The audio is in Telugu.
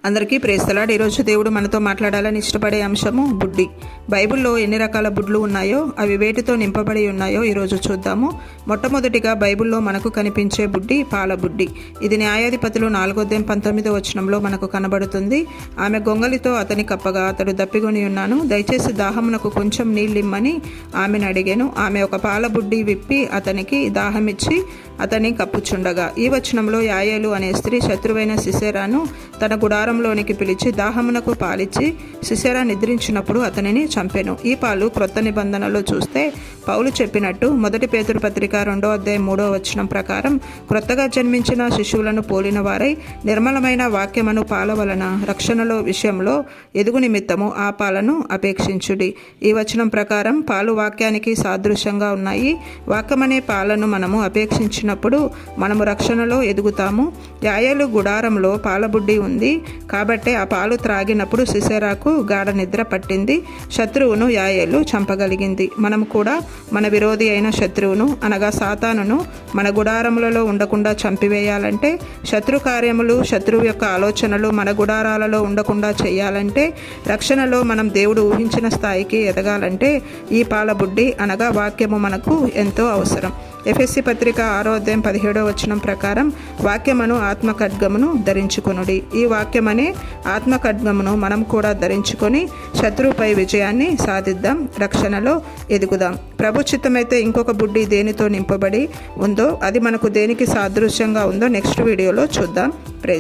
అందరికీ ప్రైజ్ ది లార్డ్. ఈరోజు దేవుడు మనతో మాట్లాడాలని ఇష్టపడే అంశము బుడ్డి. బైబిల్లో ఎన్ని రకాల బుడ్లు ఉన్నాయో, అవి వేటితో నింపబడి ఉన్నాయో ఈరోజు చూద్దాము. మొట్టమొదటిగా బైబిల్లో మనకు కనిపించే బుడ్డి పాల బుడ్డి. ఇది న్యాయాధిపతులు 4:19 మనకు కనబడుతుంది. ఆమె గొంగలితో అతని కప్పగా అతడు దప్పిగొని ఉన్నాను, దయచేసి దాహమునకు కొంచెం నీళ్ళిమ్మని ఆమెను అడిగాను. ఆమె ఒక పాల బుడ్డి విప్పి అతనికి దాహమిచ్చి అతని కప్పుచుండగా, ఈ వచనంలో యాయేలు అనే స్త్రీ శత్రువైన సిసెరాను తన గుడారంలోనికి పిలిచి దాహమునకు పాలిచ్చి సిసెరా నిద్రించినప్పుడు అతనిని చంపెను. ఈ పాలు క్రొత్త నిబంధనలో చూస్తే పౌలు చెప్పినట్టు 1 పేతురు పత్రిక 2:3 ప్రకారం క్రొత్తగా జన్మించిన శిశువులను పోలిన వారై నిర్మలమైన వాక్యమును పాల వలన రక్షణలో విషయంలో ఎదుగు నిమిత్తము ఆ పాలను అపేక్షించుడి. ఈ వచనం ప్రకారం పాలు వాక్యానికి సాదృశ్యంగా ఉన్నాయి. వాక్యమనే పాలను మనము అపేక్షించినప్పుడు మనము రక్షణలో ఎదుగుతాము. యాయేలు గుడారంలో పాలబుడ్డి ఉంది కాబట్టి ఆ పాలు త్రాగినప్పుడు సిసెరాకు గాఢ నిద్ర పట్టింది. శత్రువును యాయేలు చంపగలిగింది. మనము కూడా మన విరోధి అయిన శత్రువును అనగా సాతానును మన గుడారములలో ఉండకుండా చంపివేయాలంటే, శత్రు కార్యములు శత్రువు యొక్క ఆలోచనలు మన గుడారాలలో ఉండకుండా చేయాలంటే, రక్షణలో మనం దేవుడు ఊహించిన స్థాయికి ఎదగాలంటే ఈ పాలబుడ్డి అనగా వాక్యము మనకు ఎంతో అవసరం. ఎఫెసీ పత్రిక 6:17 ప్రకారం వాక్యమును ఆత్మ ఖడ్గమును ధరించుకొనుడి. ఈ వాక్యమనే ఆత్మ ఖడ్గమును మనం కూడా ధరించుకొని శత్రువుపై విజయాన్ని సాధిద్దాం, రక్షణలో ఎదుగుదాం. ప్రభు చిత్తమైతే ఇంకొక బుడ్డి దేనితో నింపబడి ఉందో, అది మనకు దేనికి సాదృశ్యంగా ఉందో నెక్స్ట్ వీడియోలో చూద్దాం.